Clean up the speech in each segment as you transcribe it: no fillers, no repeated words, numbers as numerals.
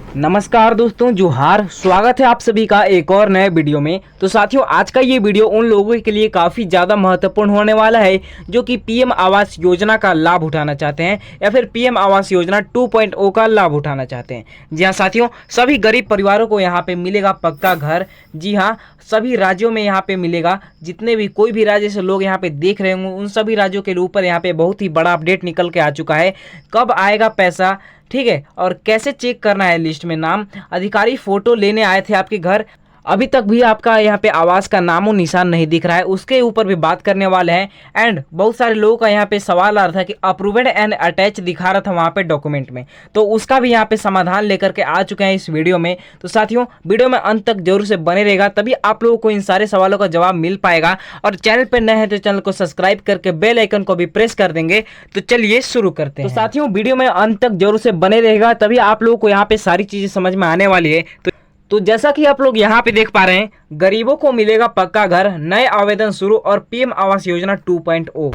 नमस्कार दोस्तों, जोहार। स्वागत है आप सभी का एक और नए वीडियो में। तो साथियों, आज का ये वीडियो उन लोगों के लिए काफ़ी ज़्यादा महत्वपूर्ण होने वाला है जो कि पीएम आवास योजना का लाभ उठाना चाहते हैं या फिर पीएम आवास योजना 2.0 का लाभ उठाना चाहते हैं। जी हाँ साथियों, सभी गरीब परिवारों को यहाँ पे मिलेगा पक्का घर। जी हाँ, सभी राज्यों में यहाँ पे मिलेगा। जितने भी कोई भी राज्य से लोग यहाँ पे देख रहे होंगे, उन सभी राज्यों के ऊपर यहाँ पे बहुत ही बड़ा अपडेट निकल के आ चुका है। कब आएगा पैसा, ठीक है, और कैसे चेक करना है लिस्ट में नाम। अधिकारी फोटो लेने आए थे आपके घर, अभी तक भी आपका यहाँ पे आवास का नामो निशान नहीं दिख रहा है, उसके ऊपर भी बात करने वाले हैं। एंड बहुत सारे लोगों का यहाँ पे सवाल आ रहा था कि अप्रूव्ड एंड अटैच दिखा रहा था वहाँ पे डॉक्यूमेंट में, तो उसका भी यहाँ पे समाधान लेकर के आ चुके हैं इस वीडियो में। तो साथियों, वीडियो में अंत तक जरूर से बने रहेगा, तभी आप लोगों को इन सारे सवालों का जवाब मिल पाएगा। और चैनल पर नए हैं तो चैनल को सब्सक्राइब करके बेल आइकन को भी प्रेस कर देंगे। तो चलिए शुरू करते हैं। तो साथियों, वीडियो में अंत तक जरूर से बने रहेगा, तभी आप लोगों को यहाँ पे सारी चीजें समझ में आने वाली है। तो जैसा कि आप लोग यहाँ पे देख पा रहे हैं, गरीबों को मिलेगा पक्का घर, नए आवेदन शुरू और पीएम आवास योजना 2.0।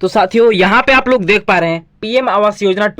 तो साथियों, यहाँ पे आप लोग देख पा रहे हैं पीएम आवास योजना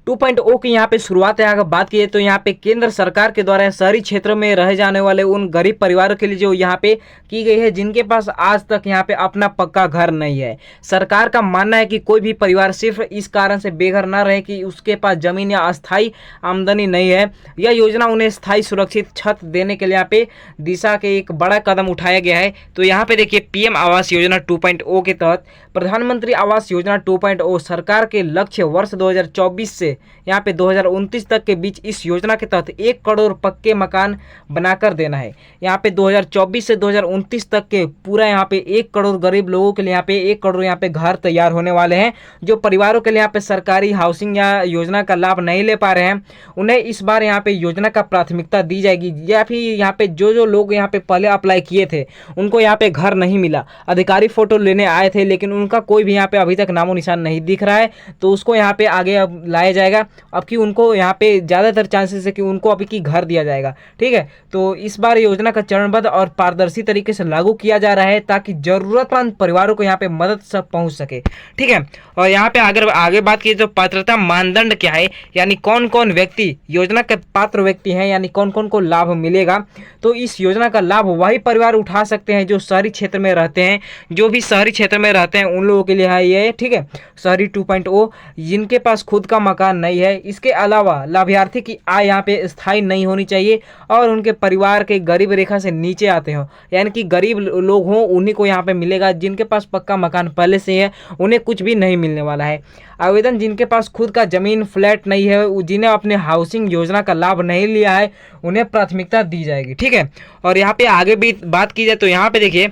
2.0 की यहाँ पे शुरुआत है। अगर बात की तो यहाँ पे केंद्र सरकार के द्वारा शहरी क्षेत्रों में रह जाने वाले उन गरीब परिवारों के लिए जो यहाँ पे की गई है, जिनके पास आज तक यहाँ पे अपना पक्का घर नहीं है। सरकार का मानना है कि कोई भी परिवार सिर्फ इस कारण से बेघर न रहे कि उसके पास जमीन या अस्थायी आमदनी नहीं है। यह योजना उन्हें स्थायी सुरक्षित छत देने के लिए यहाँ पे दिशा के एक बड़ा कदम उठाया गया है। तो यहाँ पे देखिए, पीएम आवास योजना 2.0 के तहत प्रधानमंत्री आवास योजना 2.0 सरकार के लक्ष्य वर्ष 2024 से यहाँ पे 2029 तक के बीच इस योजना के तहत 1 करोड़ पक्के मकान बनाकर देना है। यहाँ पे 2024 से 2029 तक के पूरा यहाँ पे 1 करोड़ गरीब लोगों के लिए यहाँ पे 1 करोड़ यहाँ पे घर तैयार होने वाले हैं। जो परिवारों के लिए यहाँ पे सरकारी हाउसिंग या योजना का लाभ नहीं ले पा रहे हैं, उन्हें इस बार यहाँ पे योजना का प्राथमिकता दी जाएगी। या फिर यहाँ पे जो लोग यहाँ पे पहले अप्लाई किए थे, उनको यहाँ पे घर नहीं मिला, अधिकारी फोटो लेने आए थे लेकिन उनका कोई भी यहाँ पे अभी तक नामो निशान नहीं दिख रहा है, तो उसको यहाँ पे आगे अब लाया जाएगा। अब कि उनको यहाँ पे ज़्यादातर चांसेस है कि उनको अभी की घर दिया जाएगा। ठीक है, तो इस बार योजना का चरणबद्ध और पारदर्शी तरीके से लागू किया जा रहा है ताकि जरूरतमंद परिवारों को यहाँ पे मदद सब पहुँच सके। ठीक है, और यहाँ पे अगर आगे बात की तो पात्रता मानदंड क्या है, यानी कौन कौन व्यक्ति योजना के पात्र व्यक्ति हैं, यानी कौन कौन को लाभ मिलेगा। तो इस योजना का लाभ वही परिवार उठा सकते हैं जो शहरी क्षेत्र में रहते हैं। जो भी शहरी क्षेत्र में रहते हैं उन लोगों के लिए है ये। ठीक है, शहरी 2.0, जिनके पास खुद का मकान नहीं है। इसके अलावा लाभार्थी की आय यहाँ पे स्थायी नहीं होनी चाहिए और उनके परिवार के गरीब रेखा से नीचे आते हो, यानी कि गरीब लोग हों, उन्हीं को यहाँ पे मिलेगा। जिनके पास पक्का मकान पहले से है उन्हें कुछ भी नहीं मिलने वाला है। आवेदन जिनके पास खुद का जमीन फ्लैट नहीं है, जिन्हें अपने हाउसिंग योजना का लाभ नहीं लिया है, उन्हें प्राथमिकता दी जाएगी। ठीक है, और यहाँ पे आगे भी बात की जाए तो यहाँ पे देखिए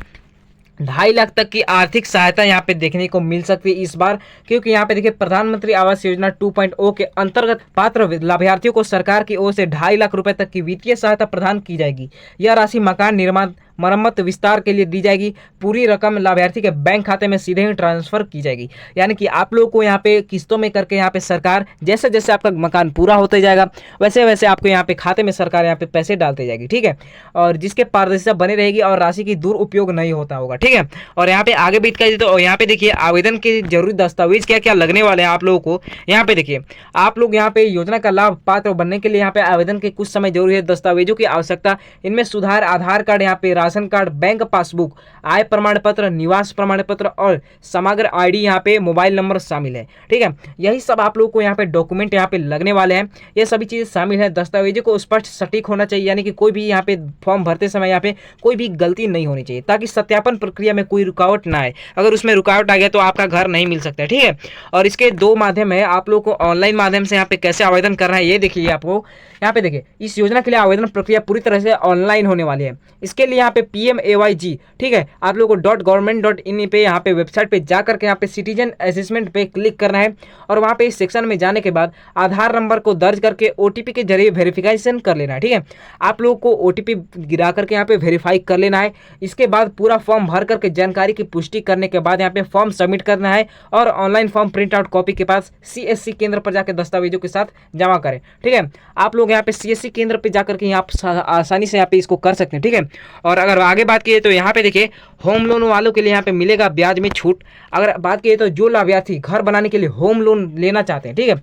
2.5 लाख तक की आर्थिक सहायता यहाँ पे देखने को मिल सकती है इस बार, क्योंकि यहाँ पे देखिए प्रधानमंत्री आवास योजना 2.0 के अंतर्गत पात्र लाभार्थियों को सरकार की ओर से 2.5 लाख रुपए तक की वित्तीय सहायता प्रदान की जाएगी। यह राशि मकान निर्माण, मरम्मत, विस्तार के लिए दी जाएगी। पूरी रकम लाभार्थी के बैंक खाते में सीधे ही ट्रांसफर की जाएगी, यानी कि आप लोगों को यहाँ पे किस्तों में करके यहाँ पे सरकार जैसे जैसे आपका मकान पूरा होते जाएगा वैसे वैसे आपको यहाँ पे खाते में सरकार यहाँ पे पैसे डालते जाएगी। ठीक है, और जिसके पारदर्शिता बनी रहेगी और राशि की दुरुपयोग नहीं होता होगा। ठीक है, और यहाँ पे आगे बीत कर तो यहाँ पे देखिए आवेदन के जरूरी दस्तावेज क्या क्या लगने वाले हैं आप लोगों को। यहाँ पे देखिए, आप लोग यहाँ पे योजना का लाभ पात्र बनने के लिए यहाँ पे आवेदन के कुछ समय जरूरी है। दस्तावेजों की आवश्यकता, इनमें सुधार आधार कार्ड, यहाँ पे राशन कार्ड, बैंक पासबुक, आय प्रमाण पत्र, निवास प्रमाण पत्र और समग्र आईडी, यहाँ पे मोबाइल नंबर शामिल है। ठीक है, यही सब आप लोगों को यहाँ पे डॉक्यूमेंट यहाँ पे लगने वाले हैं। ये सभी चीजें शामिल है। दस्तावेजों को स्पष्ट सटीक होना चाहिए, यानी कि कोई भी यहाँ पे फॉर्म भरते समय यहाँ पे कोई भी गलती नहीं होनी चाहिए, ताकि सत्यापन प्रक्रिया में कोई रुकावट ना आए। अगर उसमें रुकावट आ गया तो आपका घर नहीं मिल सकता है। ठीक है, और इसके 2 माध्यम है। आप लोग को ऑनलाइन माध्यम से यहाँ पे कैसे आवेदन करना है ये देखिए। आपको यहाँ पे देखिए, इस योजना के लिए आवेदन प्रक्रिया पूरी तरह से ऑनलाइन होने वाली है। इसके लिए यहाँ पे PMAYG, ठीक है, आप लोगों को .government.in पे यहाँ पे वेबसाइट पे जाकर के यहाँ पे सिटीजन असेसमेंट पे क्लिक करना है और वहाँ पे इस सेक्शन में जाने के बाद आधार नंबर को दर्ज करके OTP के जरिए वेरिफिकेशन कर लेना है। ठीक है, आप लोगों को OTP गिरा करके यहाँ पे वेरीफाई कर लेना है। इसके बाद पूरा फॉर्म भर करके जानकारी की पुष्टि करने के बाद यहाँ पे फॉर्म सबमिट करना है और online form print out copy के पास CSC केंद्र पर जाकर दस्तावेजों के साथ जमा करें। ठीक है, आप लोग यहाँ पे CSC केंद्र पे जाकर के यहाँ आसानी से यहाँ पे इसको कर सकते हैं। ठीक है, और अगर आगे बात की तो यहाँ पे देखिए होम लोन वालों के लिए यहाँ पे मिलेगा ब्याज में छूट। अगर बात की तो जो लाभार्थी घर बनाने के लिए होम लोन लेना चाहते हैं, ठीक है,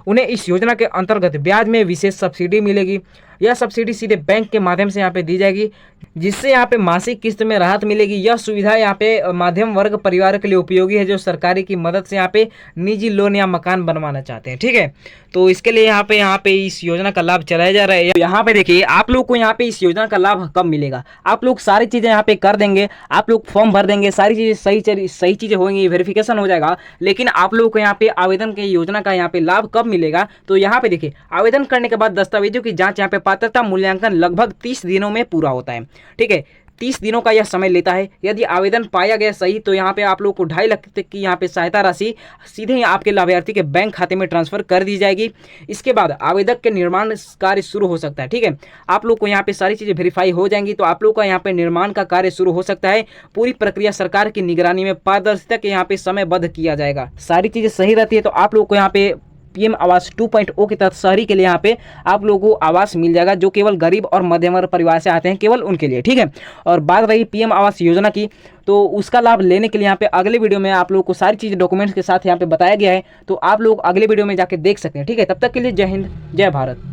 उन्हें इस योजना के अंतर्गत ब्याज में विशेष सब्सिडी मिलेगी। यह सब्सिडी सीधे बैंक के माध्यम से यहाँ पे दी जाएगी, जिससे यहाँ पे मासिक किस्त में राहत मिलेगी। यह सुविधा यहाँ पे मध्यम वर्ग परिवार के लिए उपयोगी है, जो सरकारी की मदद से यहाँ पे निजी लोन या मकान बनवाना चाहते हैं। ठीक है, तो इसके लिए यहाँ पे इस योजना का लाभ चलाया जा रहा है। यहाँ पे देखिए आप लोग को यहाँ पे इस योजना का लाभ कब मिलेगा। आप लोग सारी चीज़ें यहाँ पे कर देंगे, आप लोग फॉर्म भर देंगे, सारी चीज़ें सही चीज़ें होंगी, वेरिफिकेशन हो जाएगा, लेकिन आप लोगों को यहाँ पे आवेदन के योजना का यहाँ पे लाभ कब मिलेगा। तो यहाँ पे देखिए आवेदन करने के बाद दस्तावेजों की जाँच यहाँ पे पात्रता मूल्यांकन लगभग 30 दिनों में पूरा होता है। ठीक है, 30 दिनों का यह समय लेता है। यदि आवेदन पाया गया सही तो यहाँ पे आप लोग को 2.5 लाख तक की यहाँ पे सहायता राशि सीधे ही आपके लाभार्थी के बैंक खाते में ट्रांसफर कर दी जाएगी। इसके बाद आवेदक के निर्माण कार्य शुरू हो सकता है। ठीक है, आप लोग को यहाँ पे सारी चीज़ें वेरीफाई हो जाएंगी तो आप लोग का यहाँ पे निर्माण का कार्य शुरू हो सकता है। पूरी प्रक्रिया सरकार की निगरानी में पारदर्शिता के यहाँ पे समयबद्ध किया जाएगा। सारी चीज़ें सही रहती है तो आप लोग को यहाँ पे पीएम आवास 2.0 के तहत शहरी के लिए यहाँ पे आप लोगों को आवास मिल जाएगा, जो केवल गरीब और मध्यम वर्ग परिवार से आते हैं, केवल उनके लिए। ठीक है, और बात रही पीएम आवास योजना की, तो उसका लाभ लेने के लिए यहाँ पे अगले वीडियो में आप लोगों को सारी चीज़ डॉक्यूमेंट्स के साथ यहाँ पे बताया गया है, तो आप लोग अगले वीडियो में जाके देख सकते हैं। ठीक है, तब तक के लिए जय हिंद, जय भारत।